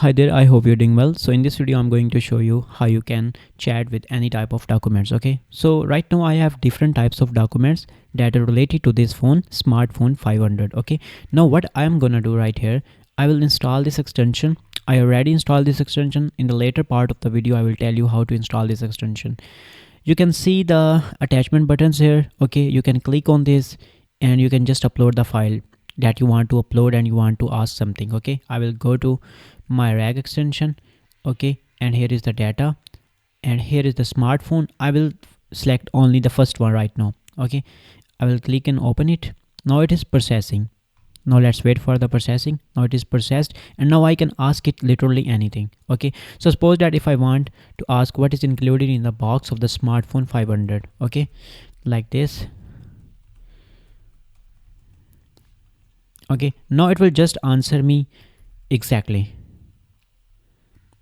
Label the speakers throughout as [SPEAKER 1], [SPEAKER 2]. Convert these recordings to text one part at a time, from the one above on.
[SPEAKER 1] Hi there, I hope you're doing well. So in this video, I'm going to show you how you can chat with any type of documents. Okay, so right now I have different types of documents that are related to this phone, smartphone 500. Okay, now what I'm gonna do right here, I will install this extension. I already installed this extension. In the later part of the video, I will tell you how to install this extension. You can see the attachment buttons here. Okay, you can click on this and you can just upload the file that you want to upload and you want to ask something. Okay, I will go to my rag extension. Okay, and here is the data and here is the smartphone. I will select only the first one right now. Okay, I will click and open it. Now it is processing. Now let's wait for the processing. Now it is processed and now I can ask it literally anything. Okay, so suppose that if I want to ask what is included in the box of the smartphone 500. Okay, like this. Okay, now it will just answer me exactly.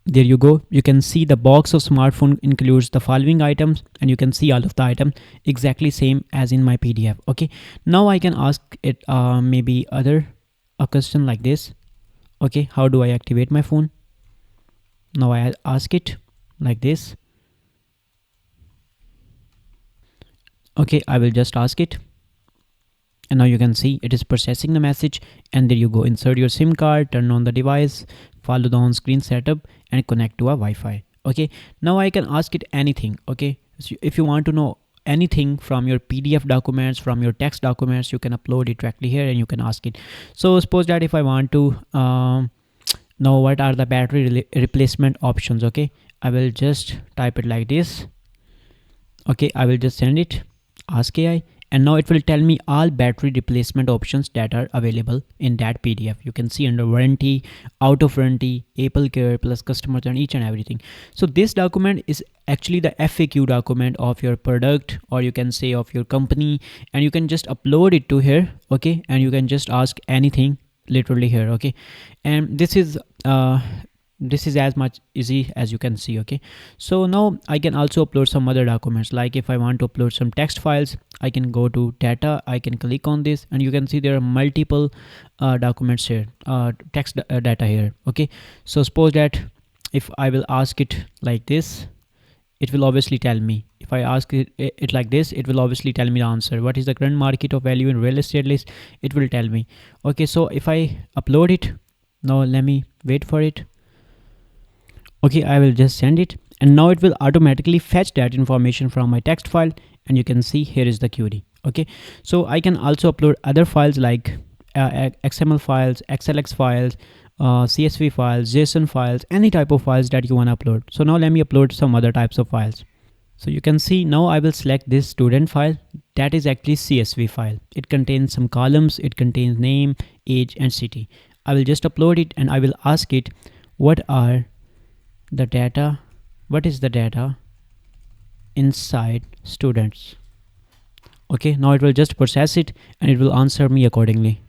[SPEAKER 1] There you go. You can see the box of smartphone includes the following items and you can see all of the items exactly same as in my PDF. Okay, now I can ask it maybe a question like this. Okay, how do I activate my phone? Now I ask it like this. Okay, I will just ask it and now you can see it is processing the message and there you go. Insert your SIM card, turn on the device, follow the on-screen setup and connect to a Wi-Fi. Okay, now I can ask it anything. Okay, so if you want to know anything from your PDF documents, from your text documents, you can upload it directly here and you can ask it. So suppose that if I want to know what are the battery replacement options. Okay, I will just type it like this. Okay, I will just send it, ask AI, and now it will tell me all battery replacement options that are available in that PDF. You can see under warranty, out of warranty, Apple Care plus customers and each and everything. So this document is actually the FAQ document of your product, or you can say of your company, and you can just upload it to here. Okay, and you can just ask anything literally here. Okay, and this is as much easy as you can see. Okay, so now I can also upload some other documents. Like if I want to upload some text files, I can go to data, I can click on this and you can see there are multiple documents here, text data here. Okay, so suppose that if I will ask it like this, it will obviously tell me. If I ask it like this, it will obviously tell me the answer. What is the current market of value in real estate list? It will tell me. Okay, so if I upload it, now let me wait for it. Okay, I will just send it and now it will automatically fetch that information from my text file and you can see here is the query. Okay, so I can also upload other files like XML files, XLX files, CSV files, JSON files, any type of files that you want to upload. So now let me upload some other types of files. So you can see now I will select this student file. That is actually CSV file. It contains some columns, it contains name, age and city. I will just upload it and I will ask it what are the data, what is the data inside students. Okay, now it will just process it and it will answer me accordingly.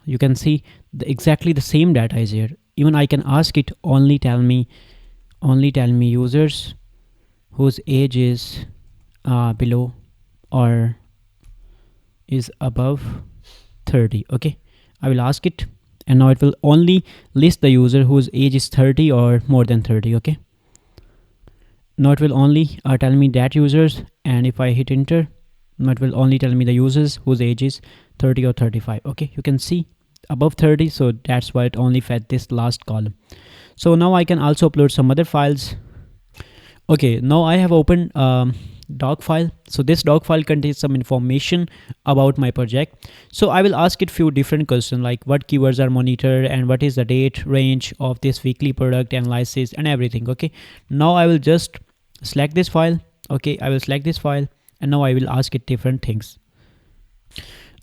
[SPEAKER 1] You can see exactly the same data is here. Even I can ask it only tell me users whose age is below or is above 30. Okay, I will ask it and now it will only list the user whose age is 30 or more than 30. Okay, now it will only tell me that users, and if I hit enter, now it will only tell me the users whose age is 30 or 35. Okay, you can see above 30, so that's why it only fed this last column. So now I can also upload some other files. Okay, now I have opened doc file. So this doc file contains some information about my project. So I will ask it few different questions like what keywords are monitored and what is the date range of this weekly product analysis and everything. Okay, now I will just select this file. Okay, I will select this file and now I will ask it different things.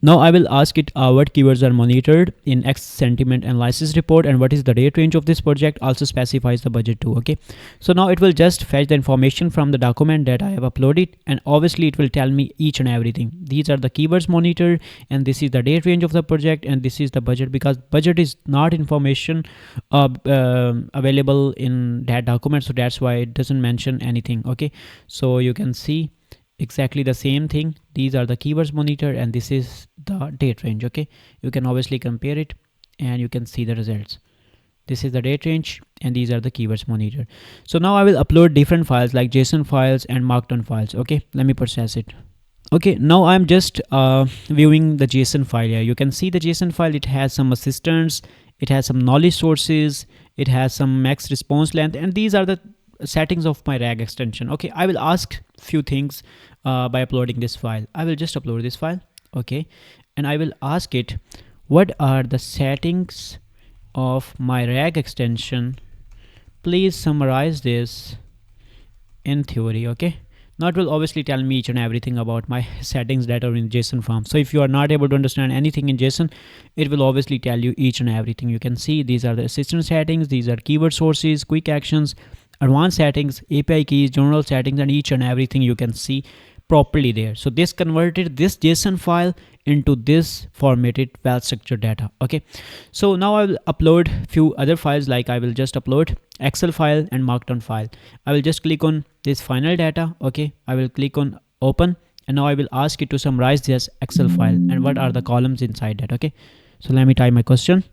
[SPEAKER 1] Now I will ask it what keywords are monitored in X sentiment analysis report and what is the date range of this project. Also specifies the budget too. Okay, so now it will just fetch the information from the document that I have uploaded and obviously it will tell me each and everything. These are the keywords monitored and this is the date range of the project and this is the budget, because budget is not information available in that document, so that's why it doesn't mention anything. Okay, so you can see exactly the same thing. These are the keywords monitored and this is the date range. Okay, you can obviously compare it and you can see the results. This is the date range, and these are the keywords monitor. So now I will upload different files like JSON files and Markdown files. Okay, let me process it. Okay, now I'm just viewing the JSON file here. You can see the JSON file. It has some assistants, it has some knowledge sources, it has some max response length, and these are the settings of my RAG extension. Okay, I will ask few things by uploading this file. I will just upload this file. Okay, and I will ask it, what are the settings of my RAG extension? Please summarize this in theory. Okay, now it will obviously tell me each and everything about my settings that are in JSON form. So if you are not able to understand anything in JSON, it will obviously tell you each and everything. You can see these are the assistant settings, these are keyword sources, quick actions, advanced settings, API keys, general settings, and each and everything you can see properly there. So this converted this JSON file into this formatted well structured data. Okay, so now I will upload few other files, like I will just upload Excel file and Markdown file. I will just click on this final data. Okay, I will click on open, and now I will ask it to summarize this Excel file and what are the columns inside that. Okay, so let me type my question.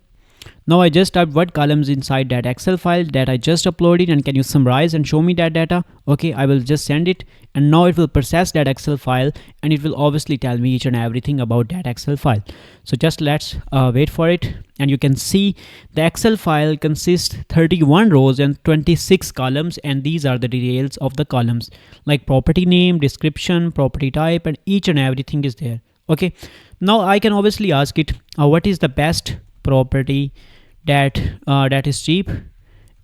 [SPEAKER 1] Now I just type what columns inside that Excel file that I just uploaded, and can you summarize and show me that data? Okay, I will just send it, and now it will process that Excel file, and it will obviously tell me each and everything about that Excel file. So just let's wait for it, and you can see the Excel file consists 31 rows and 26 columns, and these are the details of the columns like property name, description, property type, and each and everything is there. Okay, now I can obviously ask it what is the best property that is cheap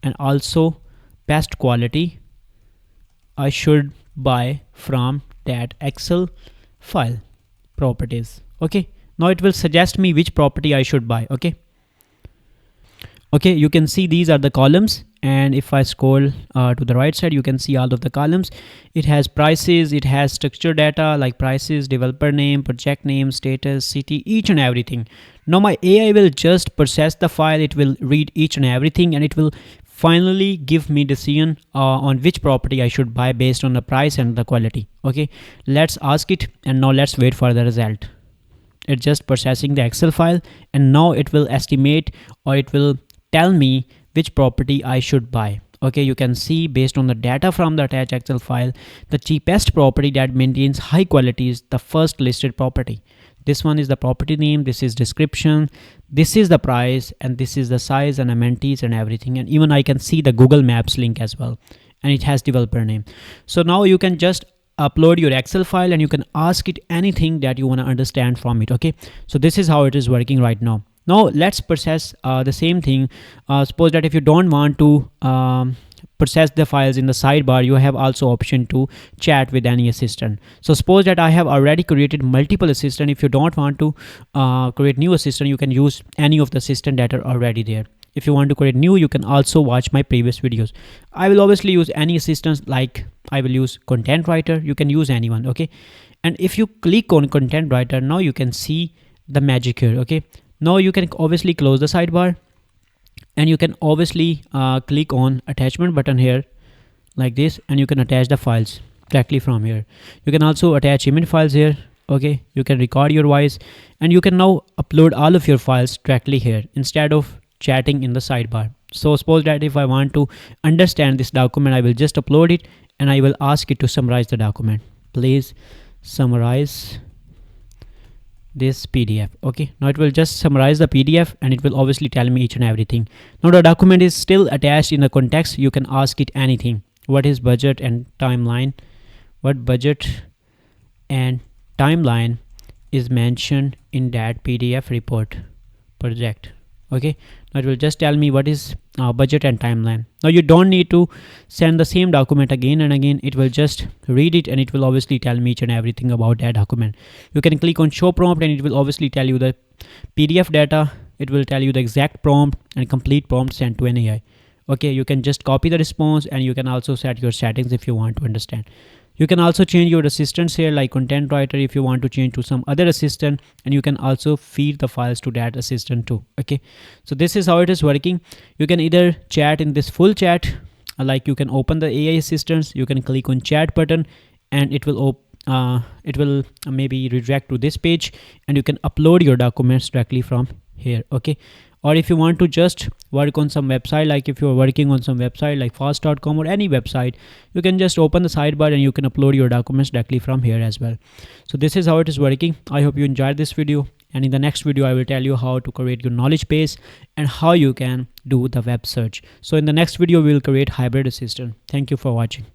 [SPEAKER 1] and also best quality I should buy from that Excel file properties. Okay, now it will suggest me which property I should buy. Okay, you can see these are the columns, and if I scroll to the right side, you can see all of the columns. It has prices, it has structured data like prices, developer name, project name, status, city, each and everything. Now my AI will just process the file, it will read each and everything, and it will finally give me decision on which property I should buy based on the price and the quality. Okay, let's ask it, and now let's wait for the result. It's just processing the Excel file, and now it will estimate, or it will tell me which property I should buy. Okay, you can see based on the data from the attached Excel file, the cheapest property that maintains high quality is the first listed property. This one is the property name, this is description, this is the price, and this is the size and amenities and everything. And even I can see the Google Maps link as well, and it has developer name. So now you can just upload your Excel file, and you can ask it anything that you want to understand from it. Okay, so this is how it is working right now. Now let's process the same thing. Suppose that if you don't want to process the files in the sidebar, you have also option to chat with any assistant. So suppose that I have already created multiple assistant. If you don't want to create new assistant, you can use any of the assistant that are already there. If you want to create new, you can also watch my previous videos. I will obviously use any assistants, like I will use content writer. You can use anyone. Okay, and if you click on content writer, now you can see the magic here. Okay, now you can obviously close the sidebar, and you can obviously click on attachment button here like this, and you can attach the files directly from here. You can also attach image files here. Okay, you can record your voice, and you can now upload all of your files directly here instead of chatting in the sidebar. So suppose that if I want to understand this document, I will just upload it, and I will ask it to summarize the document. Please summarize this PDF. Okay, now it will just summarize the PDF, and it will obviously tell me each and everything. Now the document is still attached in the context. You can ask it anything. What is budget and timeline? What budget and timeline is mentioned in that PDF report project? Okay, now it will just tell me what is budget and timeline. Now you don't need to send the same document again and again. It will just read it, and it will obviously tell me each and everything about that document. You can click on show prompt, and it will obviously tell you the PDF data. It will tell you the exact prompt and complete prompt sent to an AI. Okay, you can just copy the response, and you can also set your settings if you want to understand. You can also change your assistants here, like content writer, if you want to change to some other assistant, and you can also feed the files to that assistant too. Okay, so this is how it is working. You can either chat in this full chat, like you can open the AI assistants, you can click on chat button, and it will maybe redirect to this page, and you can upload your documents directly from here. Okay, Or if you want to just work on some website, like if you're working on some website like fast.com or any website, you can just open the sidebar and you can upload your documents directly from here as well. So this is how it is working. I hope you enjoyed this video, and in the next video I will tell you how to create your knowledge base and how you can do the web search. So in the next video we will create hybrid assistant. Thank you for watching.